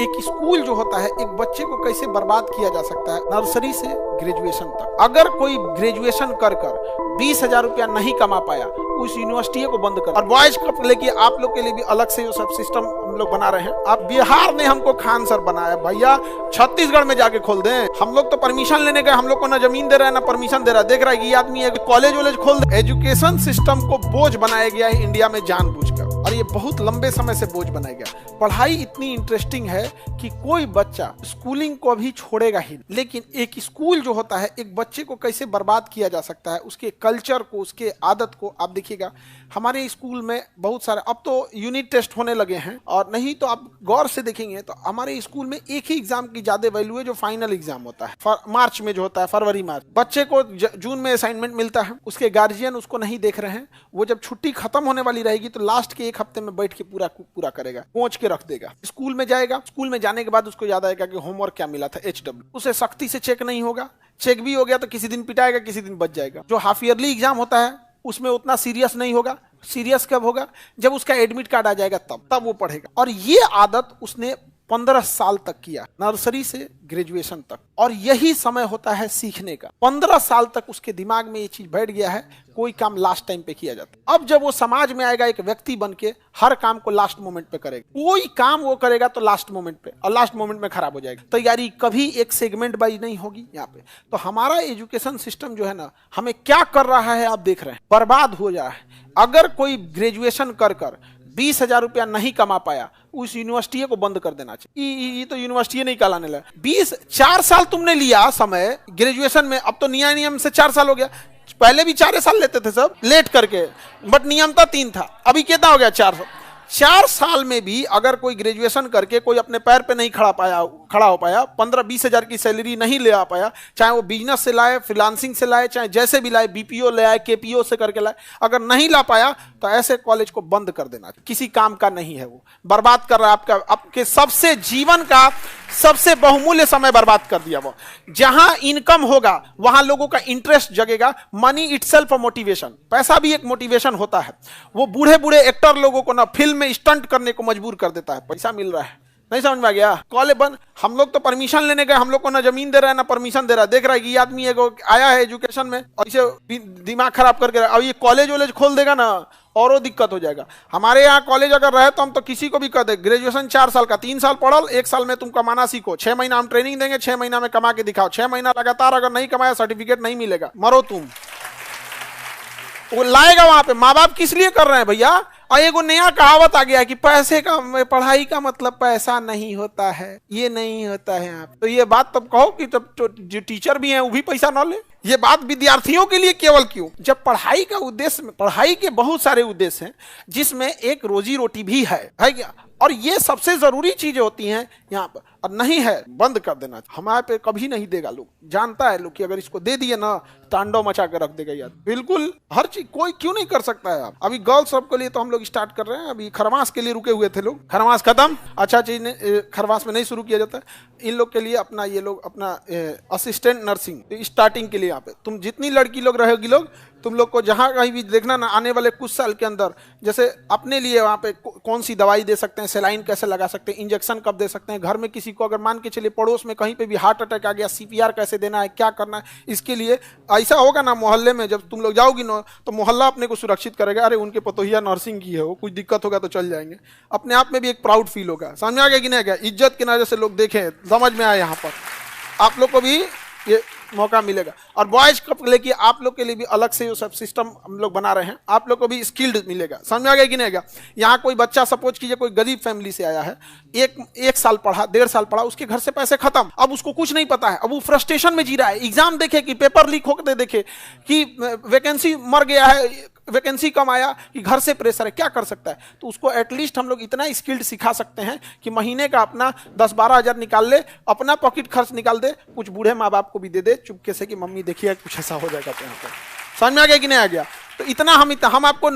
एक स्कूल जो होता है एक बच्चे को कैसे बर्बाद किया जा सकता है नर्सरी से ग्रेजुएशन तक। अगर कोई ग्रेजुएशन कर 20,000 रुपया नहीं कमा पाया, उस यूनिवर्सिटी को बंद कर। और बॉयज कप लेके आप लोग के लिए भी अलग से सब सिस्टम हम लोग बना रहे हैं। अब बिहार ने हमको खान सर बनाया, भैया छत्तीसगढ़ में जाके खोल दें। हम लोग तो परमिशन लेने गए, हम लोग को ना जमीन दे रहा है ना परमिशन दे रहा है। देख रहा है कि ये आदमी कॉलेज वॉलेज खोल दे। एजुकेशन सिस्टम को बोझ बनाया गया है इंडिया में जानबूझकर, और ये बहुत लंबे समय से बोझ बनाया गया। पढ़ाई इतनी इंटरेस्टिंग है कि कोई बच्चा स्कूलिंग को अभी छोड़ेगा ही, लेकिन एक स्कूल जो होता है एक बच्चे को कैसे बर्बाद किया जा सकता है, उसके कल्चर को, उसके आदत को। आप देखिएगा हमारे स्कूल में बहुत सारे, अब तो यूनिट टेस्ट होने लगे हैं, और नहीं तो आप गौर से देखेंगे तो हमारे स्कूल में एक ही एग्जाम की ज्यादा वैल्यू है जो फाइनल एग्जाम होता है मार्च में, जो होता है फरवरी मार्च। बच्चे को जून में असाइनमेंट मिलता है, उसके गार्जियन उसको नहीं देख रहे हैं। वो जब छुट्टी खत्म होने वाली रहेगी तो लास्ट के एक हफ्ते में बैठ के पूरा करेगा, पहुंच के रख देगा। स्कूल में जाएगा, स्कूल में जाने के बाद उसको याद आएगा कि होमवर्क क्या मिला था, HW। उसे सख्ती से चेक नहीं होगा, चेक भी हो गया तो किसी दिन पिटाएगा, किसी दिन बच जाएगा। जो हाफ ईयरली एग्जाम होता है उसमें उतना सीरियस नहीं होगा। सीरियस कब होगा? जब उसका एडमिट कार्ड आ जाएगा तब वो पढ़ेगा। और ये आदत उसने 15 साल तक किया, नर्सरी से ग्रेजुएशन तक। और यही समय होता है सीखने का। 15 साल तक उसके दिमाग में ये चीज बैठ गया है, कोई काम लास्ट टाइम पे किया जाता है। अब जब वो समाज में आएगा एक व्यक्ति बन के, हर काम को लास्ट मोमेंट पे करेगा। कोई काम वो करेगा तो लास्ट मोमेंट पे, और लास्ट मोमेंट में खराब हो जाएगा। तैयारी कभी एक सेगमेंट वाइज नहीं होगी यहाँ पे। तो हमारा एजुकेशन सिस्टम जो है ना, हमें क्या कर रहा है आप देख रहे हैं, बर्बाद हो जा है। अगर कोई ग्रेजुएशन कर 20,000 रुपया नहीं कमा पाया, उस यूनिवर्सिटी को बंद कर देना चाहिए। ये तो यूनिवर्सिटी नहीं कहलाने लगा। 4 साल तुमने लिया समय ग्रेजुएशन में, अब तो नियम से 4 साल हो गया। पहले भी 4 साल लेते थे सब लेट करके, बट नियम था 3 था। अभी कितना हो गया? 4 साल में भी अगर कोई ग्रेजुएशन करके कोई अपने पैर पे नहीं खड़ा हो पाया, 15-20 हजार की सैलरी नहीं ले आ पाया, चाहे वो बिजनेस से लाए, फ्रीलांसिंग से लाए, चाहे जैसे भी लाए, BPO ले आए, KPO से करके लाए, अगर नहीं ला पाया तो ऐसे कॉलेज को बंद कर देना। किसी काम का नहीं है, वो बर्बाद कर रहा है आपके सबसे जीवन का सबसे बहुमूल्य समय बर्बाद कर दिया। वो जहां इनकम होगा वहां लोगों का इंटरेस्ट जगेगा। मनी इटसेल्फ मोटिवेशन, पैसा भी एक मोटिवेशन होता है। वो बूढ़े बूढ़े एक्टर लोगों को ना फिल्म में स्टंट करने को मजबूर कर देता है, पैसा मिल रहा है। नहीं समझ में आ गया? कॉलेज बंद, हम लोग तो परमिशन लेने गए, हम लोग को ना जमीन दे रहा है ना परमिशन दे रहा है। देख रहा है कि ये आदमी आया है एजुकेशन में और इसे दिमाग खराब करके, अब ये कॉलेज वॉलेज खोल देगा ना और दिक्कत हो जाएगा। हमारे यहाँ कॉलेज अगर रहे तो हम तो किसी को भी कह दे, ग्रेजुएशन 4 साल का, 3 साल पढ़ल, 1 साल में तुम कमाना सीखो, 6 महीना हम ट्रेनिंग देंगे, 6 महीना में कमा के दिखाओ। 6 महीना लगातार अगर नहीं कमाया सर्टिफिकेट नहीं मिलेगा, मरो तुम। वो लाएगा वहां पे। माँ बाप किस लिए कर रहे हैं भैया? और एगो नया कहावत आ गया है कि पैसे का, पढ़ाई का मतलब पैसा नहीं होता है, ये नहीं होता है यहाँ। तो ये बात तब कहो कि तब तो जो टीचर भी हैं वो भी पैसा ना ले। ये बात विद्यार्थियों के लिए केवल क्यों? जब पढ़ाई का उद्देश्य, पढ़ाई के बहुत सारे उद्देश्य हैं जिसमें एक रोजी रोटी भी है क्या? और ये सबसे जरूरी चीजें होती हैं यहाँ पर, और नहीं है बंद कर देना। हमारे पे कभी नहीं देगा लोग, जानता है लोग कि अगर इसको दे दिए ना तांडव मचा कर रख देगा यार। बिल्कुल हर चीज कोई क्यों नहीं कर सकता है। आप अभी गर्ल्स सब के लिए तो हम लोग स्टार्ट कर रहे हैं। अभी खरमास के लिए रुके हुए थे लोग, खरमास खत्म, अच्छा चीज खरमास में नहीं शुरू किया जाता है। इन लोग के लिए अपना, ये लोग अपना असिस्टेंट नर्सिंग स्टार्टिंग के लिए यहाँ पे तुम जितनी लड़की लोग रहेगी लोग, तुम लोग को जहां कहीं भी देखना ना, आने वाले कुछ साल के अंदर जैसे अपने लिए वहां पे कौन सी दवाई दे सकते हैं, सेलाइन कैसे लगा सकते हैं, इंजेक्शन कब दे सकते हैं, घर में किसी को अगर मान के चलिए पड़ोस में कहीं पे भी हार्ट अटैक आ गया, CPR कैसे देना है, क्या करना है, इसके लिए ऐसा होगा ना मोहल्ले में जब तुम लोग जाओगी ना तो मोहल्ला अपने को सुरक्षित करेगा। अरे उनके पतोहिया नर्सिंग की है, वो कुछ दिक्कत होगा तो चल जाएंगे। अपने आप में भी एक प्राउड फील होगा। समझ में आ गया कि नहीं? क्या इज्जत की नजर से लोग देखें, समझ में आए, यहाँ पर आप लोग को भी ये मौका मिलेगा। और बॉयज कप लेके आप लोग के लिए भी अलग से सब सिस्टम हम लोग बना रहे हैं, आप लोग को भी स्किल्ड मिलेगा। समझ में आ गया कि नहीं? गया यहाँ कोई बच्चा सपोज कीजिए कोई गरीब फैमिली से आया है, एक साल पढ़ा, 1.5 साल पढ़ा, उसके घर से पैसे खत्म, अब उसको कुछ नहीं पता है, अब वो फ्रस्ट्रेशन में जी रहा है। एग्जाम देखे कि पेपर लीक होकर देखे कि वैकेंसी मर गया है, वैकेंसी कम आया, कि घर से प्रेशर है, क्या कर सकता है? तो उसको एटलीस्ट हम लोग इतना स्किल्ड सिखा सकते हैं कि महीने का अपना 10-12 हजार निकाल ले, अपना पॉकेट खर्च निकाल दे, कुछ बूढ़े माँ बाप को भी दे दे चुपके से कि मम्मी देखिए कुछ ऐसा हो जाएगा। तो यहाँ पर समझ में आ गया कि नहीं आ गया? तो इतना हम आपको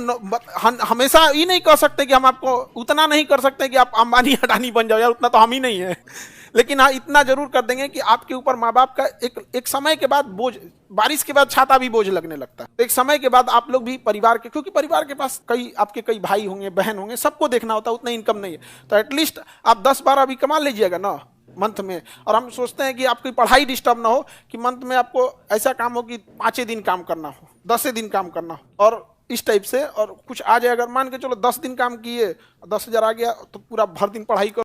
हमेशा ये नहीं कर सकते कि हम आपको उतना नहीं कर सकते कि आप अंबानी अडानी बन जाओ यार, उतना तो हम ही नहीं है। लेकिन हाँ इतना जरूर कर देंगे कि आपके ऊपर माँ बाप का एक समय के बाद बोझ, बारिश के बाद छाता भी बोझ लगने लगता है। एक समय के बाद आप लोग भी परिवार के, क्योंकि परिवार के पास आपके कई भाई होंगे, बहन होंगे, सबको देखना होता है, उतना इनकम नहीं है, तो एटलीस्ट आप 10-12 भी कमा लीजिएगा ना मंथ में। और हम सोचते हैं कि आपकी पढ़ाई डिस्टर्ब ना हो, कि मंथ में आपको ऐसा काम हो कि 5 दिन काम करना हो, 10 दिन काम करना हो, और इस टाइप से। और कुछ आ जाए, अगर मान के चलो 10 दिन काम किए, 10,000 आ गया, तो पूरा भर दिन पढ़ाई करो।